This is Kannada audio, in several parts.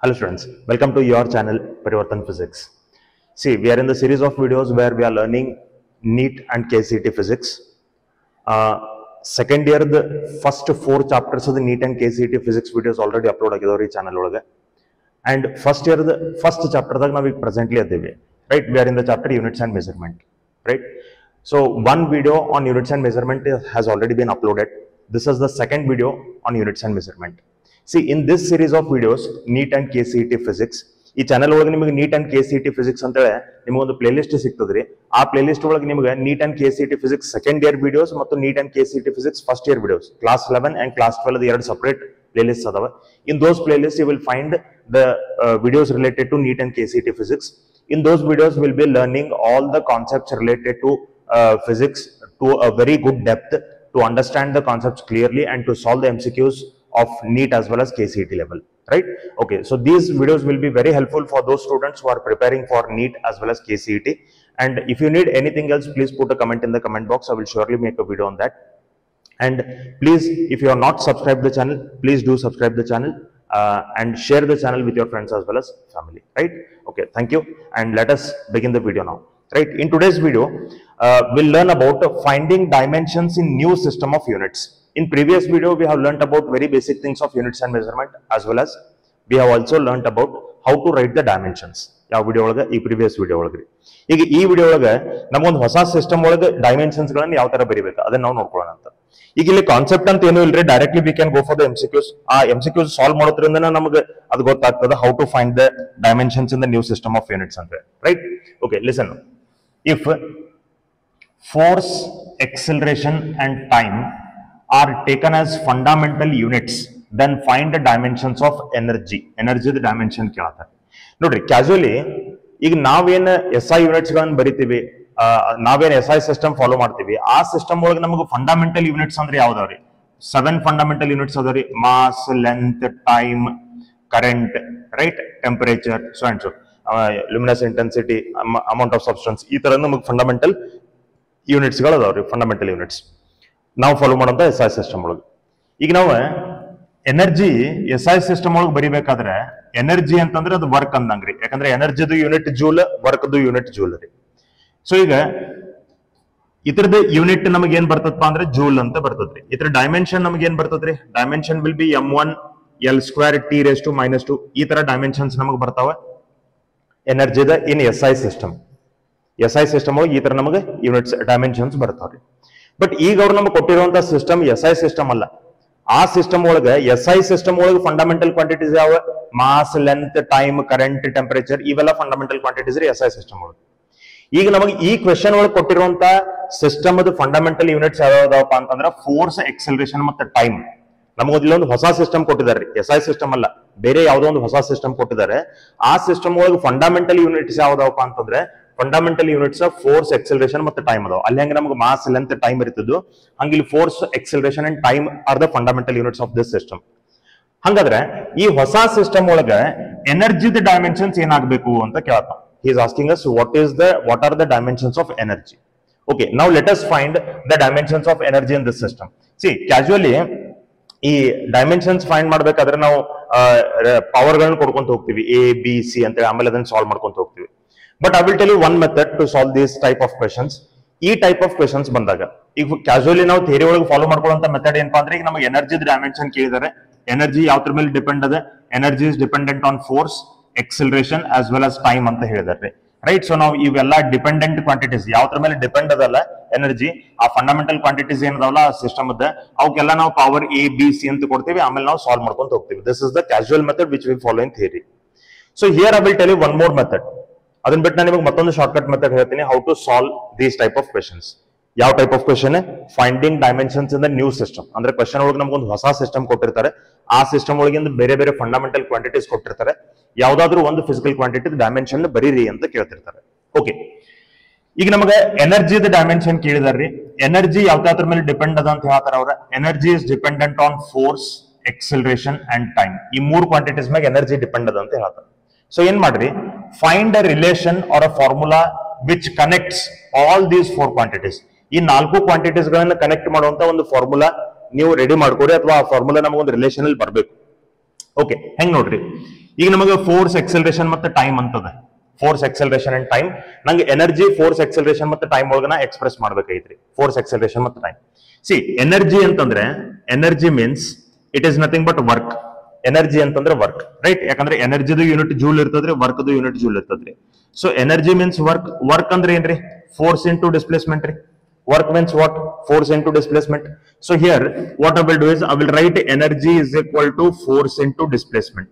Hello students, welcome to your channel Parivartan Physics. See, we are in the series of videos where we are learning NEET and KCET physics. Second year, the first 4 chapters of the NEET and KCET physics videos already uploaded on this channel. And first year, the first chapter that we presently at the right? We are in the chapter units and measurement, right? So one video on units and measurement has already been uploaded. This is the second video on units and measurement. See, in this series of videos, NEET and KCET physics, ಈ ಚಾನಲ್ ಒಳಗೆ ನಿಮಗೆ ನೀಟ್ ಅಂಡ್ KCET ಫಿಸಿಕ್ಸ್ ಅಂತ ಹೇಳಿ ನಿಮಗೊಂದು ಪ್ಲೇ ಲಿಸ್ಟ್ ಸಿಗ್ತದ್ರಿ. ಆ ಪ್ಲೇ ಲಿಸ್ಟ್ ಒಳಗೆ ನಿಮಗೆ NEET and KCET physics second year videos ಮತ್ತು NEET and KCET physics first year videos class 11 and class 12 ಎರಡು ಸಪರೇಟ್ ಪ್ಲೇ ಲಿಸ್ಟ್ ಅದಾವ. In those playlists you will find the videos related to NEET and KCET physics. In those videos we'll be learning all the concepts related to physics to a very good depth, to understand the concepts clearly and to solve the MCQs of NEET as well as KCET level, right? Okay, so these videos will be very helpful for those students who are preparing for NEET as well as KCET. And if you need anything else, please put a comment in the comment box. I will surely make a video on that. And please, if you are not subscribed the channel, please do subscribe the channel and share the channel with your friends as well as family, right? Okay, thank you. And let us begin the video now, right? In today's video, we'll learn about finding dimensions in new system of units. In previous video, we have learnt about very basic things of units and measurement, as well as we have also learnt about how to write the dimensions. ಯಾವ ವಿಡಿಯೋ ಒಳಗೆ ಈ ಪ್ರೀವಿಯಸ್ ವಿಡಿಯೋ ಒಳಗೆ ಈಗ ಈ ವಿಡಿಯೋ ಒಳಗೆ ನಮಗೊಂದು ಹೊಸ ಸಿಸ್ಟಮ್ ಒಳಗೆ ಡೈಮೆನ್ಷನ್ಸ್ ಗಳನ್ನ ಯಾವ ತರ ಬರೀಬೇಕು ಅದನ್ನ ನಾವು ನೋಡ್ಕೊಳ್ಳೋಣ ಅಂತ. ಈಗ ಇಲ್ಲಿ ಕಾನ್ಸೆಪ್ಟ್ ಅಂತ ಏನು ಇಲ್ರಿ, directly we can go for the MCQs. ಆ MCQs ಸಾಲ್ವ್ ಮಾಡೋದ್ರಿಂದ ನಮಗೆ ಅದು ಗೊತ್ತಾಗ್ತದೆ how to find the dimensions in the new system of units ಅಂತ, right? Okay, listen. If force, acceleration and time are taken as fundamental units, then find the dimensions of energy. Energy the dimension ಕೇಳ್ತಾರೆ ನೋಡ್ರಿ. ಕ್ಯಾಶುಯಲಿ ಈಗ ನಾವೇನ್ SI ಯೂನಿಟ್ಸ್ ಗಳನ್ನ ಬರಿತೀವಿ, ನಾವೇನ್ SI ಸಿಸ್ಟಮ್ ಫಾಲೋ ಮಾಡ್ತೀವಿ, ಆ ಸಿಸ್ಟಮ್ ಒಳಗೆ ನಮಗೆ ಫಂಡಮೆಂಟಲ್ ಯೂನಿಟ್ಸ್ ಅಂದ್ರೆ ಯಾವ್ದಾವ್ರಿ? 7 ಫಂಡಮೆಂಟಲ್ ಯೂನಿಟ್ಸ್ ಅದಾವ್ರಿ. Mass, length, time, current, right, temperature, so and so, luminous intensity, amount of substance, ಈ ತರ ನಮಗೆ ಫಂಡಮೆಂಟಲ್ ಯೂನಿಟ್ಸ್ ಗಳು ಅದಾವ್ರಿ. ಫಂಡಮೆಂಟಲ್ ಯೂನಿಟ್ಸ್ ನಾವು ಫಾಲೋ ಮಾಡೋಂಥ SI ಸಿಸ್ಟಮ್ ಒಳಗೆ. ಈಗ ನಾವು ಎನರ್ಜಿ SI ಸಿಸ್ಟಮ್ ಒಳಗೆ ಬರಿಬೇಕಾದ್ರೆ ಎನರ್ಜಿ ಅಂತಂದ್ರೆ ಅದು ವರ್ಕ್ ಅಂದಂಗ್ರಿ. ಯಾಕಂದ್ರೆ ಎನರ್ಜಿದು ಯೂನಿಟ್ ಜೂಲ್, ವರ್ಕ್ದು ಯೂನಿಟ್ ಜೂಲ್ ರೀ. ಸೊ ಈಗ ಇದ್ರದ್ದು ಯೂನಿಟ್ ನಮಗೆ ಏನ್ ಬರ್ತದಪ್ಪ ಅಂದ್ರೆ ಜೂಲ್ ಅಂತ ಬರ್ತದ್ರಿ. ಇದ್ರ ಡೈಮೆನ್ಷನ್ ನಮಗೆ ಏನ್ ಬರ್ತದ್ರಿ? Dimension will be m1 L² T⁻²⁻². ಈ ತರ ಡೈಮೆನ್ಷನ್ಸ್ ನಮಗೆ ಬರ್ತಾವ ಎನರ್ಜಿದ ಇನ್ SI ಸಿಸ್ಟಮ್. SI ಸಿಸ್ಟಮ್ ಒಳಗೆ ಈ ತರ ನಮಗೆ ಯೂನಿಟ್ಸ್ ಡೈಮೆನ್ಷನ್ಸ್ ಬರ್ತಾವ್ರಿ. ಬಟ್ ಈಗ ಅವ್ರು ನಮ್ಗೆ ಕೊಟ್ಟಿರುವಂತ ಸಿಸ್ಟಮ್ SI ಸಿಸ್ಟಮ್ ಅಲ್ಲ. ಆ ಸಿಸ್ಟಮ್ ಒಳಗೆ SI ಸಿಸ್ಟಮ್ ಒಳಗೆ ಫಂಡಮೆಂಟಲ್ ಕ್ವಾಂಟಿಟೀಸ್ ಯಾವ? Mass, length, time, current, temperature, ಇವೆಲ್ಲ ಫಂಡಮೆಂಟಲ್ ಕ್ವಾಂಟಿಟೀಸ್ ರೀ SI ಸಿಸ್ಟಮ್ ಒಳಗೆ. ಈಗ ನಮಗೆ ಈ ಕ್ವೆಶನ್ ಒಳಗೆ ಕೊಟ್ಟಿರುವಂತ ಸಿಸ್ಟಮ್ ಫಂಡಮೆಂಟಲ್ ಯೂನಿಟ್ಸ್ ಯಾವ್ದಾವಪ್ಪ ಅಂತಂದ್ರೆ ಫೋರ್ಸ್, ಎಕ್ಸಲರೇಷನ್ ಮತ್ತೆ ಟೈಮ್. ನಮಗೊಂದು ಹೊಸ ಸಿಸ್ಟಮ್ ಕೊಟ್ಟಿದ್ದಾರೆ, SI ಸಿಸ್ಟಮ್ ಅಲ್ಲ, ಬೇರೆ ಯಾವುದೋ ಒಂದು ಹೊಸ ಸಿಸ್ಟಮ್ ಕೊಟ್ಟಿದ್ದಾರೆ. ಆ ಸಿಸ್ಟಮ್ ಒಳಗೆ ಫಂಡಮೆಂಟಲ್ ಯೂನಿಟ್ಸ್ ಯಾವ್ದಾವಪ್ಪ ಅಂತಂದ್ರೆ ಫಂಡಮೆಂಟಲ್ ಯೂನಿಟ್ಸ್ ಫೋರ್ಸ್, ಎಕ್ಸಲರೇಷನ್ ಮತ್ತೆ ಟೈಮ್ ಅದಾವ. ಅಲ್ಲಿ ಹಂಗೆ ನಮಗೆ ಮಾಸ್, ಲೆಂತ್, ಟೈಮ್ ಇರ್ತದ್ದು, ಹಂಗೆ ಇಲ್ಲಿ force, acceleration and time are the fundamental units of this system. ಹಂಗಾದ್ರೆ ಈ ಹೊಸ ಸಿಸ್ಟಮ್ ಒಳಗೆ ಎನರ್ಜಿದ ಡೈಮೆನ್ಷನ್ಸ್ ಏನಾಗಬೇಕು ಅಂತ ಕೇಳ್ತಾನೆ. He is asking us what are the dimensions of energy. Okay, now let us find the dimensions of energy in this system. C, casually ಈ ಡೈಮೆನ್ಷನ್ಸ್ ಫೈಂಡ್ ಮಾಡ್ಬೇಕಾದ್ರೆ ನಾವು ಪವರ್ ಗಳನ್ನ ಕೊಡ್ಕೊಂತ ಹೋಗ್ತೀವಿ, A, B, C ಅಂತೇಳಿ, ಆಮೇಲೆ ಅದನ್ನ ಸಾಲ್ವ್ ಮಾಡ್ಕೊಂತ ಹೋಗ್ತೀವಿ. But I will tell you one method to solve these type of questions. ಈ ಟೈಪ್ ಆಫ್ ಕ್ವೆಶನ್ಸ್ ಬಂದಾಗ ಈಗ ಕ್ಯಾಶುಯಲಿ ನಾವು ಥಿಯರಿ ಒಳಗೆ ಫಾಲೋ ಮಾಡ್ಕೊಳ್ಳುವಂತ ಮೆಥಡ್ ಏನಪ್ಪಾ ಅಂದ್ರೆ, ಈಗ ನಮಗೆ ಎನರ್ಜಿ ಡೈಮೆನ್ಷನ್ ಕೇಳಿದಾರೆ. ಎನರ್ಜಿ ಯಾವ್ದ್ರ ಮೇಲೆ ಡಿಪೆಂಡ್ ಅದ? Energy is dependent on force, acceleration as well as time ಅಂತ ಹೇಳಿದಾರೆ, ರೈಟ್? ಸೊ ನಾವು ಇವೆಲ್ಲ ಡಿಪೆಂಡೆಂಟ್ ಕ್ವಾಂಟಿಟೀಸ್ ಯಾವ್ದ್ರ ಮೇಲೆ ಡಿಪೆಂಡ್ ಅದಲ್ಲ ಎನರ್ಜಿ, ಆ ಫಂಡಮೆಂಟಲ್ ಕ್ವಾಂಟಿಟೀಸ್ ಏನದಾವಲ್ಲ ಆ ಸಿಸ್ಟಮ್ ಅದ, ಅವಕ್ಕೆಲ್ಲ ನಾವು ಪವರ್ A, B, C ಅಂತ ಕೊಡ್ತೀವಿ, ಆಮೇಲೆ ನಾವು ಸಾಲ್ವ್ ಮಾಡ್ಕೊಂತ ಹೋಗ್ತೀವಿ. This is the casual method which we follow in theory. So here I will tell you one more method. ಅದನ್ನ ಬಿಟ್ಟು ನಾನು ನಿಮಗೆ ಮತ್ತೊಂದು ಶಾರ್ಟ್ಕಟ್ ಮೆಥಡ್ ಹೇಳ್ತೀನಿ, how to solve these type of questions. ಯಾವ type of question? Finding dimensions in the new system. ಅಂದ್ರೆ ಕ್ವೆಶನ್ ಒಳಗೆ ನಮಗೊಂದು ಹೊಸ ಸಿಸ್ಟಮ್ ಕೊಟ್ಟಿರ್ತಾರೆ, ಆ ಸಿಸ್ಟಮ್ ಒಳಗಿಂದ ಬೇರೆ ಬೇರೆ ಫಂಡಮೆಂಟಲ್ ಕ್ವಾಂಟಿಟೀಸ್ ಕೊಟ್ಟಿರ್ತಾರೆ, ಯಾವ್ದಾದ್ರು ಒಂದು ಫಿಸಿಕಲ್ ಕ್ವಾಂಟಿಟಿ ಡೈಮೆನ್ಷನ್ ಬರೀರಿ ಅಂತ ಕೇಳ್ತಿರ್ತಾರೆ. ಓಕೆ, ಈಗ ನಮಗೆ ಎನರ್ಜಿದ ಡೈಮೆನ್ಷನ್ ಕೇಳಿದಾರ್ರಿ. ಎನರ್ಜಿ ಯಾವ್ದಾದ್ರ ಮೇಲೆ ಡಿಪೆಂಡ್ ಅದ ಅಂತ ಹೇಳ್ತಾರ ಅವ್ರ. Energy is dependent on force, acceleration and time. ಈ 3 ಕ್ವಾಂಟಿಟೀಸ್ ಮೇಲೆ ಎನರ್ಜಿ ಡಿಪೆಂಡ್ ಅದ ಅಂತ ಹೇಳ್ತಾರೆ. ಸೊ ಏನ್ ಮಾಡ್ರಿ, find a relation or a formula which connects all these 4 quantities. ಈ 4 ಕ್ವಾಂಟಿಟೀಸ್ ಗಳನ್ನ ಕನೆಕ್ಟ್ ಮಾಡುವಂತ ಒಂದು ಫಾರ್ಮುಲಾ ನೀವು ರೆಡಿ ಮಾಡ್ಕೊಡಿ, ಅಥವಾ ಆ ಫಾರ್ಮುಲಾ ನಮಗೊಂದು ರಿಲೇಷನ್ ಅಲ್ಲಿ ಬರಬೇಕು. ಓಕೆ, ಹೆಂಗ್ ನೋಡ್ರಿ, ಈಗ ನಮಗೆ ಫೋರ್ಸ್ ಎಕ್ಸೆಲರೇಷನ್ ಮತ್ತೆ ಟೈಮ್ ಅಂತದ. ಫೋರ್ಸ್ ಎಕ್ಸೆಲರೇಷನ್ ಅಂಡ್ ಟೈಮ್, ನಂಗೆ ಎನರ್ಜಿ, ಫೋರ್ಸ್ ಎಕ್ಸೆಲರೇಷನ್ ಮತ್ತೆ ಟೈಮ್ ಒಳಗನ ಎಕ್ಸ್ಪ್ರೆಸ್ ಮಾಡ್ಬೇಕೈತ್ರಿ. ಫೋರ್ಸ್ ಎಕ್ಸೆಲರೇಷನ್ ಮತ್ತೆ ಟೈಮ್. ಸಿ, ಎನರ್ಜಿ ಅಂತಂದ್ರೆ, energy means it is nothing but work. Energy ಅಂತಂದ್ರೆ ವರ್ಕ್, ರೈಟ್? ಯಾಕಂದ್ರೆ ಎನರ್ಜಿದು ಯೂನಿಟ್ ಜೂಲ್ ಇರ್ತದ್ರಿ, ವರ್ಕ್ದು ಯೂನಿಟ್ ಜೂಲ್ ಇರ್ತದ್ರಿ. So energy means work. Work ಅಂದ್ರೆ ಏನ್ರಿ? ಫೋರ್ಸ್ ಇಂಟು ಡಿಸ್ಪ್ಲೇಸ್ಮೆಂಟ್ ರೀ. Work means what? Force into displacement. So here, what I will do is, I will write energy is equal to force into displacement.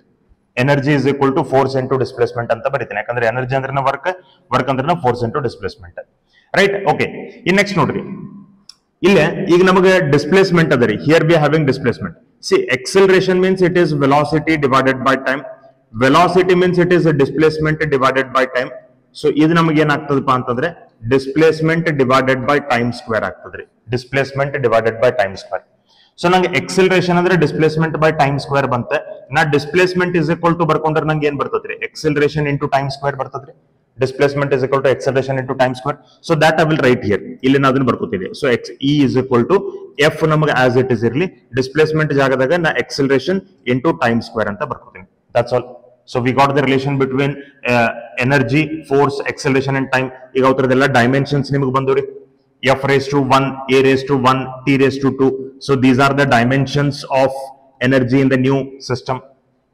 Energy is equal to force into displacement ಅಂತ ಬರೀತೀನಿ. ಯಾಕಂದ್ರೆ ಎನರ್ಜಿ ಅಂದ್ರೆ ವರ್ಕ್, ವರ್ಕ್ ಅಂದ್ರೆ force into displacement, right? Okay, ಈ ನೆಕ್ಸ್ಟ್ ನೋಡ್ರಿ, ಇಲ್ಲೇ ಈಗ ನಮಗೆ ಡಿಸ್ಪ್ಲೇಸ್ಮೆಂಟ್ ಅದ ರೀ. Here be having displacement. C, acceleration means it is velocity divided by time. Velocity means it is a displacement divided by time. So ಇದು ನಮಗೆ ಏನಾಗ್ತದಪ್ಪ ಅಂತಂದ್ರೆ displacement divided by time square ಆಗ್ತದ್ರಿ. Displacement divided by time square. So ನಂಗೆ ಎಕ್ಸೆಲರೇಷನ್ ಅಂದ್ರೆ ಡಿಸ್ಪ್ಲೇಸ್ಮೆಂಟ್ ಬೈ ಟೈಮ್ ಸ್ಕ್ವೇರ್ ಬಂತೆ. ನಾ ಡಿಸ್ಪ್ಲೇಸ್ಮೆಂಟ್ ಇಸ್ ಈಕ್ವಲ್ ಟು ಬರ್ಕೊಂಡ್ರೆ ನಂಗೆ ಏನ್ ಬರ್ತದ್ರಿ? ಎಕ್ಸೆಲರೇಷನ್ ಇಂಟು ಟೈಮ್ ಸ್ಕ್ವೇರ್ ಬರ್ತದ್ರಿ. Displacement is equal to acceleration into time square. So that I will write here. ಇಲ್ಲಿ ನಾ ಅದನ್ನ ಬರ್ಕೋತಿದ್ದೆ. So E is equal to F ನಮಗೆ ಆಸ್ ಇಟ್ ಇಸ್ ಇರ್ಲಿ, ಡಿಸ್ಪ್ಲೇಸ್ಮೆಂಟ್ ಜಾಗದಾಗ ನಾ ಎಕ್ಸೆಲರೇಷನ್ ಇಂಟು ಟೈಮ್ ಸ್ಕ್ವೇರ್ ಅಂತ ಬರ್ಕೋತೀನಿ. That's all. So we got the relation between energy, force, acceleration and time. ಈಗ ಅವತ್ರದೆಲ್ಲ dimensions ನಿಮಗೆ ಬಂದವ್ರಿ. F raised to 1, A raised to 1, T raised to 2. So these are the dimensions of energy in the new system.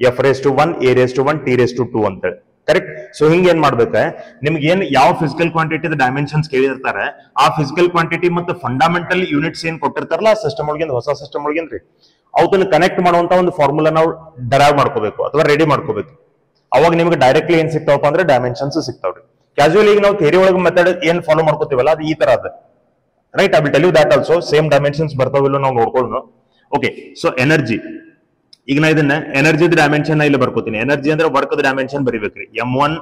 F raised to 1, A raised to 1, T raised to 2 ಅಂತ ಹೇಳಿ. ಕರೆಕ್ಟ್? ಸೊ ಹಿಂಗೆ ಏನ್ ಮಾಡ್ಬೇಕ, ನಿಮ್ಗೆ ಏನ್ ಯಾವ ಫಿಸಿಕಲ್ ಕ್ವಾಂಟಿಟಿ ಡೈಮೆನ್ಷನ್ಸ್ ಕೇಳಿರ್ತಾರೆ, ಆ ಫಿಸಿಕಲ್ ಕ್ವಾಂಟಿಟಿ ಮತ್ತೆ ಫಂಡಮೆಂಟಲ್ ಯೂನಿಟ್ಸ್ ಏನ್ ಕೊಟ್ಟಿರ್ತಾರಲ್ಲ ಆ ಸಿಸ್ಟಮ್ ಒಳಗಿಂದ, ಹೊಸ ಸಿಸ್ಟಮ್ ಒಳಗಿಂದ್ರಿ, ಅವನ್ನ ಕನೆಕ್ಟ್ ಮಾಡುವಂತ ಒಂದು ಫಾರ್ಮುಲಾ ನಾವು ಡ್ರೈವ್ ಮಾಡ್ಕೋಬೇಕು ಅಥವಾ ರೆಡಿ ಮಾಡ್ಕೋಬೇಕು. ಅವಾಗ ನಿಮ್ಗೆ ಡೈರೆಕ್ಟ್ಲಿ ಏನ್ ಸಿಗ್ತಾವಪ್ಪ ಅಂದ್ರೆ ಡೈಮೆನ್ಷನ್ಸ್ ಸಿಗ್ತಾವ್ರಿ. ಕ್ಯಾಶುವಲ್ ಈಗ ನಾವು ಥಿಯರಿ ಒಳಗೆ ಮೆಥಡ್ ಏನ್ ಫಾಲೋ ಮಾಡ್ಕೋತೀವಲ್ಲ ಅದು ಈ ತರ ಅದ, right? I will tell you that also. Same dimensions ಬರ್ತಾವಿಲ್ಲ ನಾವು ನೋಡ್ಕೊಳ್ಳೋಣ. ಓಕೆ, ಸೊ ಎನರ್ಜಿ, ಈಗ ನಾ ಇದನ್ನ ಎನರ್ಜಿ ಡೈಮೆನ್ಷನ್ ಇಲ್ಲಿ ಬರ್ಕೋತೀನಿ. ಎನರ್ಜಿ ಅಂದ್ರೆ ವರ್ಕ್ ಡೈಮೆನ್ಷನ್ ಬರೀಬೇಕ್ರಿ. m1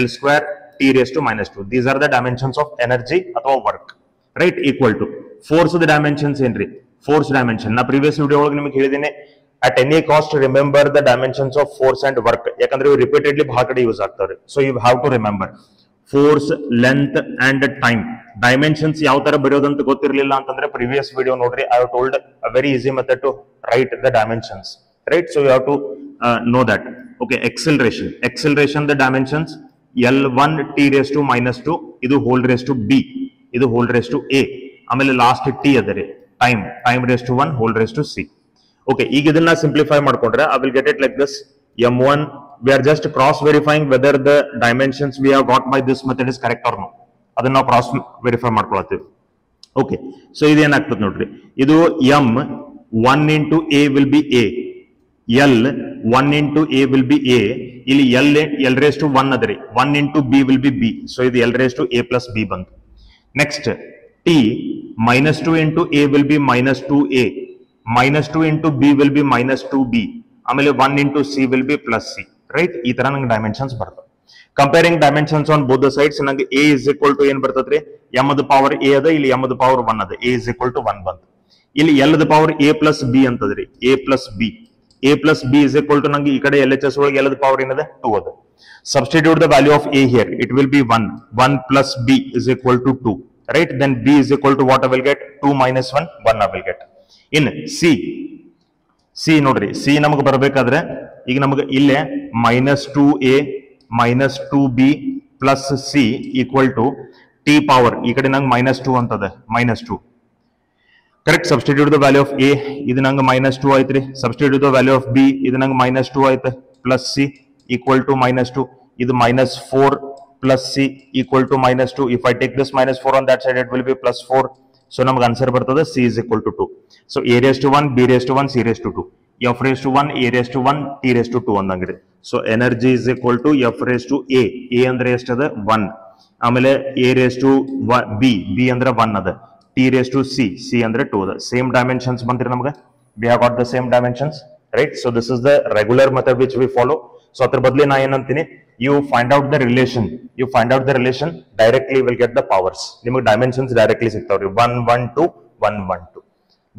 L2 T raised to -2. These are the dimensions of energy ಅಥವಾ work, right? Equal to force dimensions ಏನ್ರಿ? ಫೋರ್ಸ್ ಡೈಮೆನ್ಷನ್ ನಾ ಪ್ರೀವಿಯಸ್ ವಿಡಿಯೋ ಒಳಗೆ ನಿಮಗೆ ಹೇಳಿದ್ದೀನಿ. At any cost, remember the dimensions of force and work. ಯಾಕಂದ್ರೆ ಇವು ರಿಪೀಟೆಡ್ಲಿ ಬಹಳ ಕಡೆ ಯೂಸ್ ಆಗ್ತಾವ್ರಿ. So you have to remember force, length and time. Dimensions ಯಾವ ತರ ಬರೆಯೋದಂತ ಗೊತ್ತಿರಲಿಲ್ಲ ಅಂತಂದ್ರೆ ಪ್ರೀವಿಯಸ್ ವಿಡಿಯೋ ನೋಡ್ರಿ. I have told a very easy method to write the dimensions, right? So you have to know that. Okay, acceleration the dimensions L1 T raised to -2, ಇದು whole raised to B, ಇದು whole raised to A, ಆಮೇಲೆ ಲಾಸ್ಟ್ T ಅದರಿ time raised to 1 whole raised to C. Okay, ಈಗ ಇದನ್ನ ಸಿಂಪ್ಲಿಫೈ ಮಾಡ್ಕೊಂಡ್ರೆ I will get it like this. M1, we are just cross verifying whether the dimensions we have got by this method is correct or no. ಅದನ್ನ ನಾವು ಕ್ರಾಸ್ ವೆರಿಫೈ ಮಾಡ್ಕೊಳ್ತೀವಿ. ಓಕೆ, ಸೊ ಇದು ಏನಾಗ್ತದೆ ನೋಡ್ರಿ, ಇದು M 1 into A will be A, L 1 into A will be A, ಇಲ್ಲಿ L raised to 1 ಅದರಿ, 1 into B will be B, so ಇದು L raised to A plus B ಬಂತು. Next T -2 into A will be -2A, -2 into B will be -2B, ಆಮೇಲೆ 1 into C will be plus C, right? ಈ ತರ ನಂಗೆ ಡೈಮೆನ್ಷನ್ಸ್ ಬರ್ತವೆ. Comparing dimensions on both the sides ನಂಗೆ A is equal to ಏನ್ ಬರ್ತದ್ರಿ, M ದ ಪವರ್ A ಅದ, ಇಲ್ಲಿ M ದ ಪವರ್ 1 ಅದ, A is equal to 1 ಬಂತು. ಇಲ್ಲಿ L the power A plus B ಅಂತದ್ರಿ, A plus B, A plus B is equal to ನಂಗೆ ಈ ಕಡೆ LHS ಒಳಗೆ L ದ ಪವರ್ ಏನದ 2 ಅದ. Substitute the value of A here, it will be 1 plus B is equal to 2, right? Then B is equal to what I will get, 2 minus 1 I will get. In C ನೋಡ್ರಿ, C ನಮಗೆ ಬರಬೇಕಾದ್ರೆ ಈಗ ನಮಗೆ ಇಲ್ಲೇ -2A -2B plus C equal to T power, ಈ ಕಡೆ ನಂಗೆ -2 ಅಂತದ, -2, correct? Substitute the value of A, ಇದು ನಂಗೆ -2 ಐತ್ರಿ. Substitute the value of B, ಇದು ನಂಗೆ -2 ಐತೆ, ಪ್ಲಸ್ C equal to -2, ಇದು -4 plus C equal to -2. If I take this -4 on that side, it will be +4. So ನಮಗೆ ಆನ್ಸರ್ ಬರ್ತದೆ C is equal to 2. So A raised to 1, B raised to 1, C raised to 2, F raised to 1, A raised to 1, T raised to 2 ಅಂದಂಗ್ರಿ. So energy is equal to F raised to A ಅಂದ್ರೆ ಎಷ್ಟದ 1, ಆಮೇಲೆ A raised to B ಅಂದ್ರೆ 1 ಅದ, T raised to C ಅಂದ್ರೆ 2 ಅದ. ಸೇಮ್ ಡೈಮೆನ್ಷನ್ಸ್ ಬಂತ್ರಿ ನಮಗೆ. We have got the same dimensions, right? So this is the regular method which we follow. So ಅದ್ರ ಬದಲಿ ನಾ ಏನಂತೀನಿ, you find out the relation, directly will get the powers. ನಿಮಗೆ dimensions directly ಸಿಗ್ತಾವ್ರಿ, 1 1 2 1 1 2.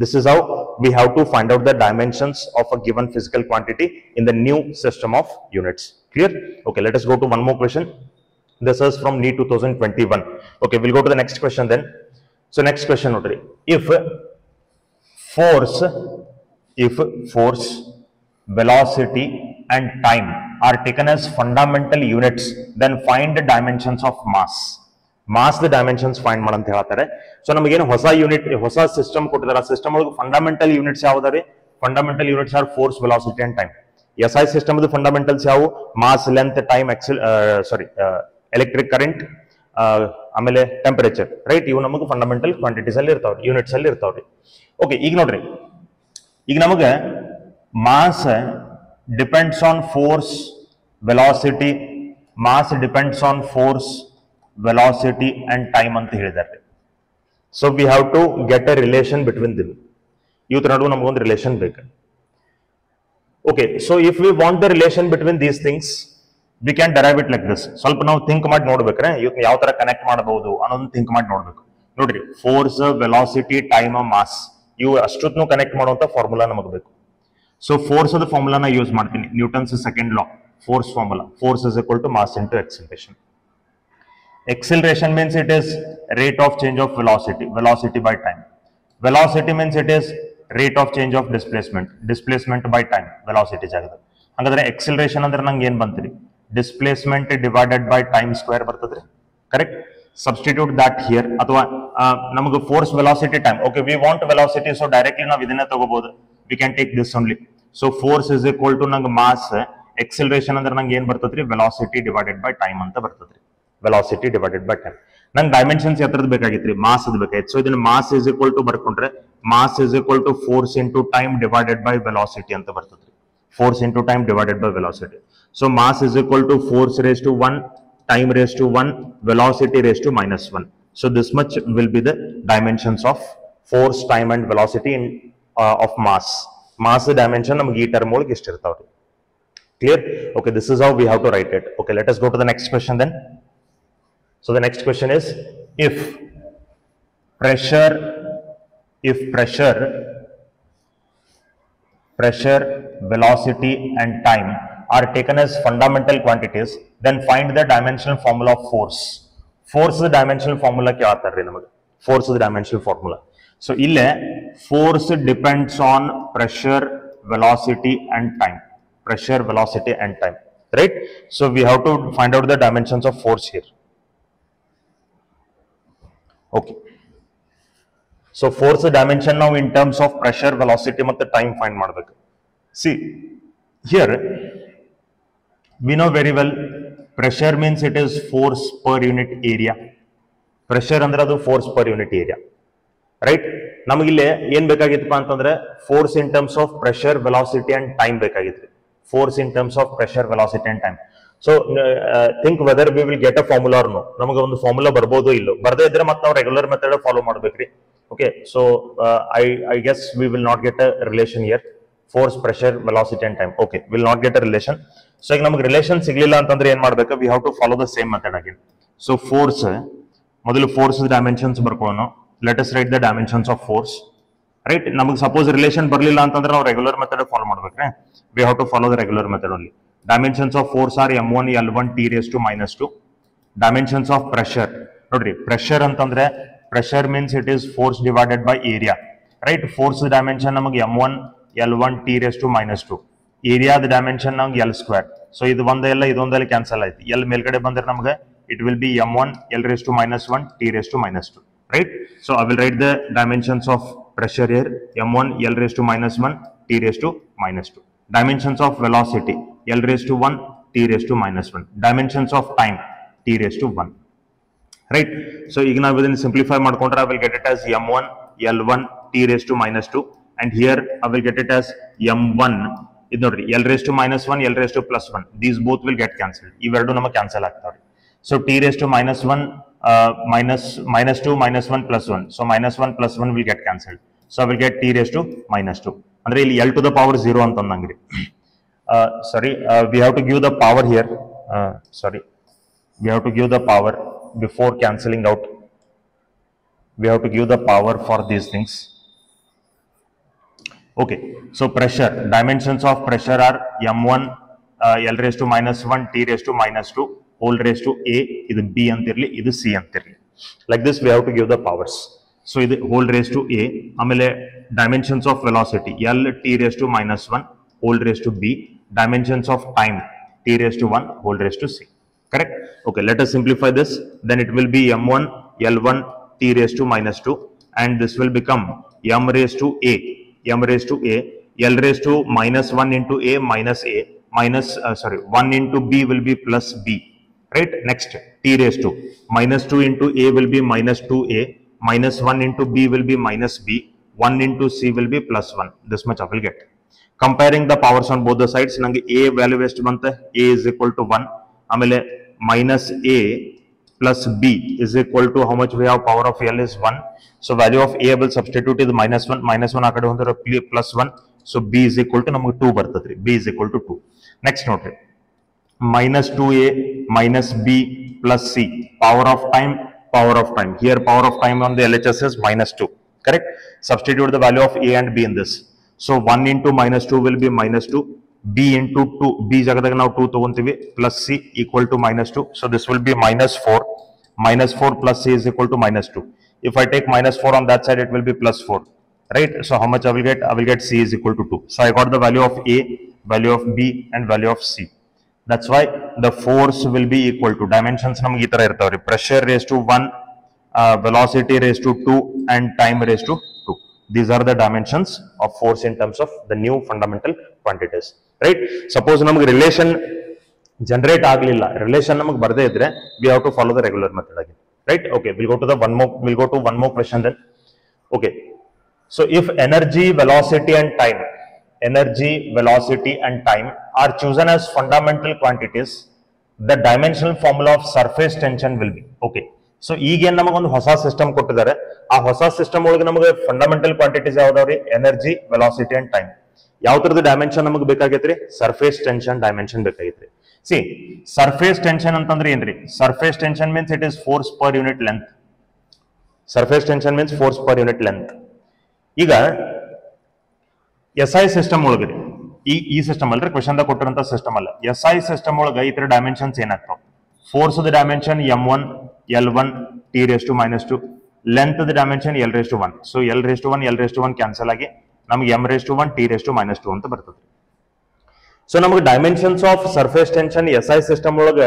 This is how we have to find out the dimensions of a given physical quantity in the new system of units. Clear? Okay, let us go to one more question. This is from NEET 2021. Okay, we'll go to the next question then. So next question notary, if force velocity and time are taken as fundamental units, then find the dimensions of mass. Mass the dimensions find ಮಾಡಂತ ಹೇಳ್ತಾರೆ. ಸೊ ನಮಗೇನು ಹೊಸ ಯೂನಿಟ್ ಹೊಸ ಸಿಸ್ಟಮ್ ಕೊಟ್ಟಿದ್ದಾರೆ. ಆ ಸಿಸ್ಟಮ್ ಒಳಗೆ ಫಂಡಮೆಂಟಲ್ ಯೂನಿಟ್ಸ್ ಯಾವ್ದಾವೆ? Fundamental units are force, velocity and time. SI system fundamentals ಯಾವುವು? Mass, length, time, electric current, ಆಮೇಲೆ ಟೆಂಪರೇಚರ್, ರೈಟ್? ಇವು ನಮಗೆ ಫಂಡಮೆಂಟಲ್ ಕ್ವಾಂಟಿಟೀಸ್ ಅಲ್ಲಿ ಇರ್ತಾವ್ರಿ, ಯೂನಿಟ್ಸ್ ಅಲ್ಲಿ ಇರ್ತಾವ್ರಿ. ಓಕೆ, ಈಗ ನೋಡ್ರಿ, ಈಗ ನಮಗೆ mass depends on force, velocity, mass depends on force, velocity and time ಅಂತ ಹೇಳಿದ್ದಾರೆ. So we have to get a relation between them. ಇವತ್ತು ನಡುವೆ ನಮಗೊಂದು ರಿಲೇಷನ್ ಬೇಕು. Okay, so if we want the relation between these things, we can derive it like this. ಸ್ವಲ್ಪ ನಾವು ಥಿಂಕ್ ಮಾಡಿ ನೋಡ್ಬೇಕ್ರೆ ಇವತ್ತು ಯಾವ ತರ ಕನೆಕ್ಟ್ ಮಾಡಬಹುದು ಅನ್ನೋದನ್ನ ಥಿಂಕ್ ಮಾಡಿ ನೋಡ್ಬೇಕು. ನೋಡ್ರಿ, ಫೋರ್ಸ್, ವೆಲಾಸಿಟಿ, ಟೈಮ್, ಮಾಸ್, ಇವು ಅಷ್ಟೊತ್ತು ಕನೆಕ್ಟ್ ಮಾಡುವಂತ ಫಾರ್ಮುಲಾ ನಮಗೆ ಬೇಕು. ಸೊ ಫೋರ್ಸ್ ಅದ ಫಾರ್ಮುಲಾನ ಯೂಸ್ ಮಾಡ್ತೀನಿ, Newton's second law, force formula. Force is equal to mass into acceleration. Acceleration means it is rate of change of velocity, velocity by time. Velocity means it is rate of change of displacement, displacement by time, velocity ಜಾಗದ. ಹಾಗಾದ್ರೆ acceleration ಅಂದ್ರೆ ನಂಗೆ ಏನ್ ಬಂತ್ರಿ? Displacement divided by time square ಬರ್ತದ್ರಿ, ಕರೆಕ್ಟ್? Substitute that here. ಅಥವಾ ನಮಗೆ force, velocity, time. Okay, we want velocity, so directly ನಾವು ಇದನ್ನೇ ತಗೋಬಹುದು. We can take this only. So force is equal to ನಂಗೆ mass, acceleration ಅಂದ್ರೆ ನಂಗೆ ಏನ್ ಬರ್ತದ್ರಿ? Velocity divided by time ಅಂತ ಬರ್ತದ್ರಿ. Velocity divided by time. ನಂಗೆ ಡೈಮೆನ್ಷನ್ಸ್ ಯಾವ್ದು ಬೇಕಾಗಿತ್ರಿ? ಮಾಸ್ ಅದು ಬೇಕಾಗಿತ್ತು. ಸೊ ಇದನ್ನ ಮಾಸ್ ಇಸ್ ಈಕ್ವಲ್ ಟು ಬರ್ಕೊಂಡ್ರೆ mass is equal to force into time divided by velocity ಅಂತ ಬರ್ತದ್ರಿ. Force into time divided by velocity. So mass is equal to force raise to 1, time raise to 1, velocity raise to -1. So this much will be the dimensions of force, time and velocity in of mass. Mass dimension ನಮ್ಗೆ ಈ ಟರ್ಮ್ ಒಳಗೆ ಇಷ್ಟಿರ್ತಾವ್ರಿ. Clear? Okay, this is how we have to write it. Okay, let us go to the next question then. So the next question is, if pressure, velocity and time are taken as fundamental quantities, then find the dimensional formula of force. Force the dimensional formula kya aata hai namaga? Force the dimensional formula. So ille force depends on pressure, velocity and time. Pressure, velocity and time, right? So we have to find out the dimensions of force here. Okay, so force dimension now in terms of pressure, velocity ಮತ್ತು time find ಮಾಡಬೇಕು. See here we know very well pressure means it is force per unit area. Pressure ಅಂದ್ರೆ ಅದು force per unit area, right? ನಮಗಿಲ್ಲಿ ಏನ್ ಬೇಕಾಗಿತ್ತಪ್ಪ ಅಂತಂದ್ರೆ force in terms of pressure, velocity and time ಬೇಕಾಗಿತ್ತು. Force in terms of pressure, velocity and time. So think whether we will get a formula or no. ನಮಗೆ ಒಂದು ಫಾರ್ಮುಲಾ ಬರ್ಬೋದು ಇಲ್ಲೋ, ಬರ್ದೇ ಇದ್ರೆ ಮತ್ತೆ ನಾವು ರೆಗ್ಯುಲರ್ ಮೆಥಡ್ ಫಾಲೋ ಮಾಡ್ಬೇಕ್ರಿ. Okay, so I guess we will not get a relation here. Force, pressure, velocity and time. Okay, will not get a relation. So ಈಗ ನಮಗೆ ರಿಲೇಷನ್ ಸಿಗ್ಲಿಲ್ಲ ಅಂತಂದ್ರೆ ಏನ್ ಮಾಡ್ಬೇಕು? We have to follow the same method again. So force, ಮೊದಲು force dimensions ಬರ್ಕೊಳ್ಳೋಣ. Let us write the dimensions of force, right? ನಮಗೆ ಸಪೋಸ್ ರಿಲೇಷನ್ ಬರ್ಲಿಲ್ಲ ಅಂತಂದ್ರೆ ನಾವು ರೆಗ್ಯುಲರ್ ಮೆಥಡ್ ಫಾಲೋ ಮಾಡ್ಬೇಕ್ರೆ. We have to follow the regular method only. Dimensions of force are m1 l1 t raised to -2. Dimensions of pressure, nodri, pressure antandre pressure means it is force divided by area, right? Force dimension namage m1 l1 t raised to -2. Area the dimension namage l square. So idu ondella idondella cancel aaytu. L melgade bandre namage it will be m1 l raised to -1 t raised to -2, right? So I will write the dimensions of pressure here, m1 l raised to -1 t raised to -2. Dimensions of velocity, l raised to 1 t raised to -1. Dimensions of time, t raised to 1, right? So ಈಗ ನಾವು ಇದನ್ನ ಸಿಂಪ್ಲಿಫೈ ಮಾಡ್ಕೊಂಡ್ರೆ I will get it as m1 l1 t raised to -2, and here I will get it as m1, ಇದು ನೋಡ್ರಿ, l raised to -1, l raised to +1. These both will get cancelled. ಇವೆರಡು ನಮಗೆ ಕ್ಯಾನ್ಸಲ್ ಆಗ್ತಾವೆ. So t raised to -1 -2 -1 +1. So -1 +1 will get cancelled. So I will get t raised to -2. ಅಂದ್ರೆ ಇಲ್ಲಿ l to the power 0 ಅಂತ ಅಂದಂಗ್ರಿ. We have to give the power here. We have to give the power before cancelling out. We have to give the power for these things. Okay, so pressure, dimensions of pressure are m1 l raised to -1 t raised to -2 whole raised to a, idu b antirli, idu c antirli. Like this we have to give the powers. So idu whole raised to a, amele dimensions of velocity l t raised to -1 whole raised to b, dimensions of time t raised to 1 whole raised to c. Correct? Okay, let us simplify this. Then it will be m1 L1 t raised to minus 2, and this will become m raised to a, L raised to minus 1 into a minus 1 into b will be plus b. Right? Next, t raised to minus 2 into a will be minus 2a, minus 1 into b will be minus b, 1 into c will be plus 1. This much I will get. Comparing the powers on both the sides, nange a value ಎಷ್ಟು ಬಂತೆ? A is equal to 1. ಆಮೇಲೆ minus a plus b is equal to how much we have? Power of L is 1. So value of a will substitute is minus 1. Minus 1 ಆ ಕಡೆ ಹೊಂದಿರೋ plus 1. So b is equal to ನಮಗೆ 2 ಬರ್ತದ್ರಿ. b is equal to 2. Next ನೋಡ್ರಿ, minus 2a minus b plus c. Power of time. Here power of time on the LHS is minus 2. Correct? Substitute the value of a and b in this. So 1 into minus 2 will be minus 2. b into 2, b ಜಾಗದಾಗ ನಾವು 2 ತಗೊಂತೀವಿ, plus c equal to minus 2. So this will be minus 4. Minus 4 plus c is equal to minus 2. If I take minus 4 on that side, it will be plus 4. Right? So how much I will get? I will get c is equal to 2. So I got the value of a, value of b and value of c. That's why the force will be equal to, dimensions ನಮಗೆ ಈ ತರ ಇರ್ತಾವ್ರಿ, pressure raised to 1, velocity raised to 2 and time raised to 2. These are the dimensions of force in terms of the new fundamental quantities. Right? Suppose ನಮಗೆ relation generate ಆಗಲಿಲ್ಲ, relation ನಮಗೆ ಬರದೇ ಇದ್ರೆ we have to follow the regular method again. Right? Okay, we'll go to one more question then. Okay, so if energy, velocity and time are chosen as fundamental quantities, the dimensional formula of surface tension will be. Okay, so ಈಗೇನು ನಮಗೊಂದು ಹೊಸ ಸಿಸ್ಟಮ್ ಕೊಟ್ಟಿದ್ದಾರೆ, ಆ ಹೊಸ ಸಿಸ್ಟಮ್ ಒಳಗೆ ನಮಗೆ ಫಂಡಮೆಂಟಲ್ ಕ್ವಾಂಟಿಟೀಸ್ ಯಾವ್ದಾವ್ರಿ? Energy, velocity and time. ಯಾವ ತರದ ಡೈಮೆನ್ಷನ್ ನಮಗೆ ಬೇಕಾಗೈತ್ರಿ? ಸರ್ಫೇಸ್ ಟೆನ್ಷನ್ ಡೈಮೆನ್ಷನ್ ಬೇಕಾಗೈತ್ರಿ. ಸಿ, ಸರ್ಫೇಸ್ ಟೆನ್ಷನ್ ಅಂತಂದ್ರೆ ಏನ್ರಿ? Surface tension means it is force per unit length. Surface tension means force per unit length. ಈಗ SI ಸಿಸ್ಟಮ್ ಒಳಗ್ರಿ, ಈ ಸಿಸ್ಟಮ್ ಅಲ್ರಿ, ಕ್ವೆಶ್ಚನ್ ದಾಗ ಕೊಟ್ಟಿರಂತ ಸಿಸ್ಟಮ್ ಅಲ್ಲ, SI ಸಿಸ್ಟಮ್ ಒಳಗ ಈ ತರ ಡೈಮೆನ್ಷನ್ಸ್ ಏನಾಗ್ತಾವ? Force the dimension m1 L1 t raised to minus 2, length the dimension L raised to 1. So L raised to 1 cancel ಆಗಿ ನಮಗೆ m raised to 1 t raised to minus 2 ಅಂತ ಬರ್ತದೆ. ಸೊ ನಮಗೆ dimensions of surface tension SI system ಒಳಗ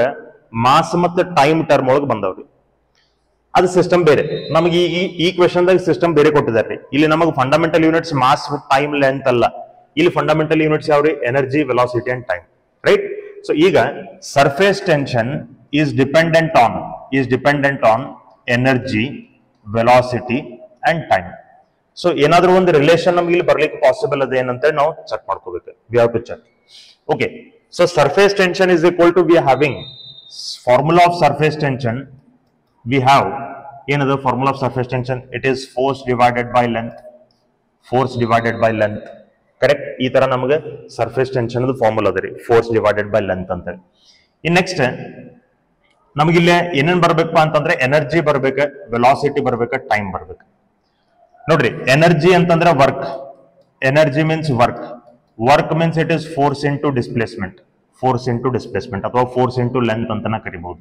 ಮಾಸ್ ಮತ್ತು ಟೈಮ್ ಟರ್ಮ್ ಒಳಗೆ ಬಂದವ್ರಿ. ಅದು ಸಿಸ್ಟಮ್ ಬೇರೆ. ನಮಗೆ ಈ ಕ್ವೆಶ್ಚನ್ ದಾಗ ಸಿಸ್ಟಮ್ ಬೇರೆ ಕೊಟ್ಟಿದ್ದಾರೆ. ಇಲ್ಲಿ ನಮಗೆ fundamental units mass, time, length ಅಲ್ಲ. ಇಲ್ಲಿ ಫಂಡಮೆಂಟಲ್ ಯೂನಿಟ್ಸ್ ಯಾವ್ರಿ? Energy, velocity and time. Right? So ಈಗ surface tension is dependent on energy, velocity and time. So ಏನಾದ್ರೂ ಒಂದು ರಿಲೇಷನ್ ನಮ್ಗೆ ಇಲ್ಲಿ ಬರ್ಲಿಕ್ಕೆ ಪಾಸಿಬಲ್ ಅದ ಏನಂತ ನಾವು ಚೆಕ್ ಮಾಡ್ಕೋಬೇಕು. We have to check. Okay, so surface tension is equal to, we are having formula of surface tension. We have another formula of surface tension. It is force divided by length. Correct? ಈ ತರ ನಮಗೆ ಸರ್ಫೇಸ್ ಟೆನ್ಷನ್ ಫಾರ್ಮುಲಾ ಅದ ರೀ, ಫೋರ್ಸ್ ಡಿವೈಡೆಡ್ ಬೈ ಲೆಂತ್ ಅಂತ. ಇನ್ ನೆಕ್ಸ್ಟ್ ನಮಗಿಲ್ಲೇ ಏನೇನ್ ಬರ್ಬೇಕಪ್ಪ ಅಂತಂದ್ರೆ ಎನರ್ಜಿ ಬರ್ಬೇಕು, ವೆಲಾಸಿಟಿ ಬರ್ಬೇಕು, ಟೈಮ್ ಬರ್ಬೇಕು. ನೋಡ್ರಿ, ಎನರ್ಜಿ ಅಂತಂದ್ರೆ work. Energy means work means it is force into displacement ಅಥವಾ ಫೋರ್ಸ್ ಇಂಟು ಲೆಂತ್ ಅಂತಾನೆ ಕರಿಬಹುದು.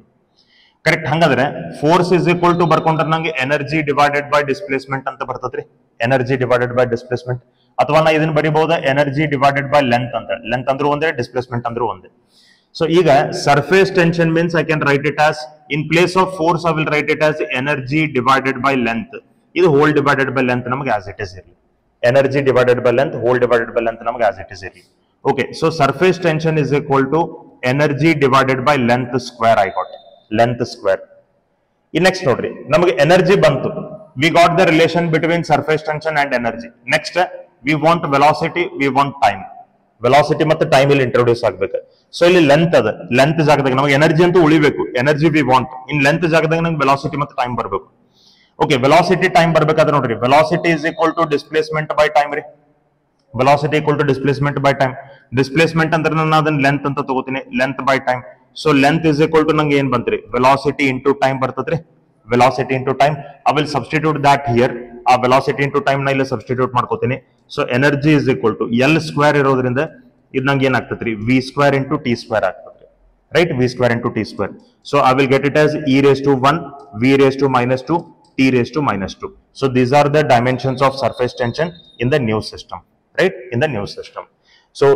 ಕರೆಕ್ಟ್? ಹಂಗಾದ್ರೆ ಫೋರ್ಸ್ ಇಸ್ ಈಕ್ವಲ್ ಟು ಬರ್ಕೊಂಡ್ರೆ ನಂಗೆ ಎನರ್ಜಿ ಡಿವೈಡೆಡ್ ಬೈ ಡಿಸ್ಪ್ಲೇಸ್ಮೆಂಟ್ ಅಂತ ಬರ್ತದ್ರಿ. ಎನರ್ಜಿ ಡಿವೈಡೆಡ್ ಬೈ ಡಿಸ್ಪ್ಲೇಸ್ಮೆಂಟ್, ಅಥವಾ ನಾ ಇದನ್ನ ಬರಿಬಹುದಾ ಎನರ್ಜಿ ಡಿವೈಡೆಡ್ ಬೈ ಲೆಂತ್ ಅಂತ. ಲೆಂತ್ ಅಂದ್ರೂ ಒಂದೇ, ಡಿಸ್ಪ್ಲೇಸ್ಮೆಂಟ್ ಅಂದ್ರೂ ಒಂದೇ. So ಈಗ surface tension means I can write it as, in place of force I will write it as energy divided by length. ಇದು whole divided by length ನಮಗೆ as it is ಇರಲಿ. Energy divided by length, whole divided by length ನಮಗೆ as it is ಇರಲಿ. Okay, so surface tension is equal to energy divided by length square. I got length square. Next ನೋಡ್ರಿ, ನಮಗೆ energy ಬಂತು. We got the relation between surface tension and energy. Next we want velocity, we want time. Velocity ಮತ್ತು ಟೈಮ್ ಇಲ್ಲಿ ಇಂಟ್ರೊಡ್ಯೂಸ್ ಆಗ್ಬೇಕು. ಸೊ ಇಲ್ಲಿ ಲೆಂತ್ ಅದ, ಲೆಂತ್ ಜಾಗದಾಗ ನಮಗೆ ಎನರ್ಜಿ ಅಂತೂ ಉಳಿಬೇಕು, energy we want. In length ಜಾಗದಾಗ ನಮ್ಗೆ ವೆಲಾಸಿಟಿ ಮತ್ತು ಟೈಮ್ ಬರಬೇಕು. ಓಕೆ, ವೆಲಾಸಿಟಿ ಟೈಮ್ ಬರ್ಬೇಕಾದ್ರೆ ನೋಡ್ರಿ, velocity is equal to displacement by time ರೀ. Velocity equal to displacement by time. Displacement ಅಂದ್ರೆ ನಾನು ಅದನ್ನ ಲೆಂತ್ ಅಂತ ತಗೋತೀನಿ, length by time. So length is equal to ನಂಗೆ ಏನ್ ಬಂತ್ರಿ? ವೆಲಾಸಿಟಿ ಇಂಟು ಟೈಮ್ ಬರ್ತದ್ರಿ. Velocity into time, I will substitute that here. ಆ ವೆಲಾಸಿಟಿ ಇಂಟು ಟೈಮ್ ನ ಇಲ್ಲಿ ಸಬ್ಸ್ಟಿಟ್ಯೂಟ್ ಮಾಡ್ಕೋತೀನಿ. So energy is equal to L square ಇರೋದ್ರಿಂದ ಇದು ನಂಗೆ ಏನಾಗ್ತದ್ರಿ? V square into T square ಆಗ್ತದ್ರಿ. Right? V square into T square. So I will get it as E raise to 1, V raise to minus 2, T raise to -2. So these are the dimensions of surface tension in the new system. Right? In the new system. So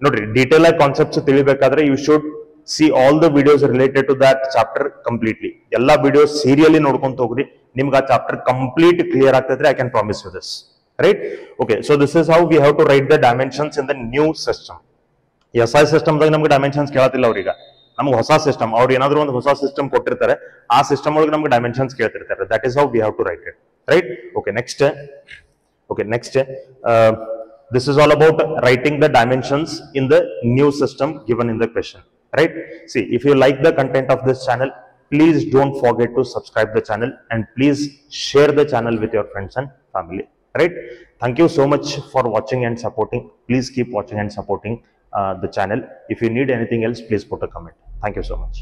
ನೋಡ್ರಿ ಡೀಟೇಲ್ ಆಗಿ ಕಾನ್ಸೆಪ್ಟ್ಸ್ ತಿಳಿಬೇಕಾದ್ರೆ you should see all the videos related to that chapter completely. ಎಲ್ಲಾ ವಿಡಿಯೋಸ್ ಸೀರಿಯಲಿ ನೋಡ್ಕೊಂತ ಹೋಗ್ರಿ, ನಿಮ್ಗೆ ಆ ಚಾಪ್ಟರ್ ಕಂಪ್ಲೀಟ್ ಕ್ಲಿಯರ್ ಆಗ್ತೈತ್ರಿ. I can promise you this, right? Okay, so this is how we have to write the dimensions in the new system. SI ಸಿಸ್ಟಮ್ದಾಗ ನಮ್ಗೆ ಡೈಮೆನ್ಷನ್ಸ್ ಕೇಳತ್ತಿಲ್ಲ ಅವ್ರೀಗ, ನಮ್ಗೆ ಹೊಸ ಸಿಸ್ಟಮ್, ಅವ್ರು ಏನಾದ್ರು ಒಂದು ಹೊಸ ಸಿಸ್ಟಮ್ ಕೊಟ್ಟಿರ್ತಾರೆ, ಆ ಸಿಸ್ಟಮ್ ಒಳಗೆ ನಮ್ಗೆ ಡೈಮೆನ್ಷನ್ಸ್ ಕೇಳ್ತಿರ್ತಾರೆ. That is how we have to write it, right? Okay, next. This is all about writing the dimensions in the new system given in the question, right? See, if you like the content of this channel, please don't forget to subscribe the channel and please share the channel with your friends and family, right? Thank you so much for watching and supporting. Please keep watching and supporting the channel. If you need anything else, please put a comment. Thank you so much.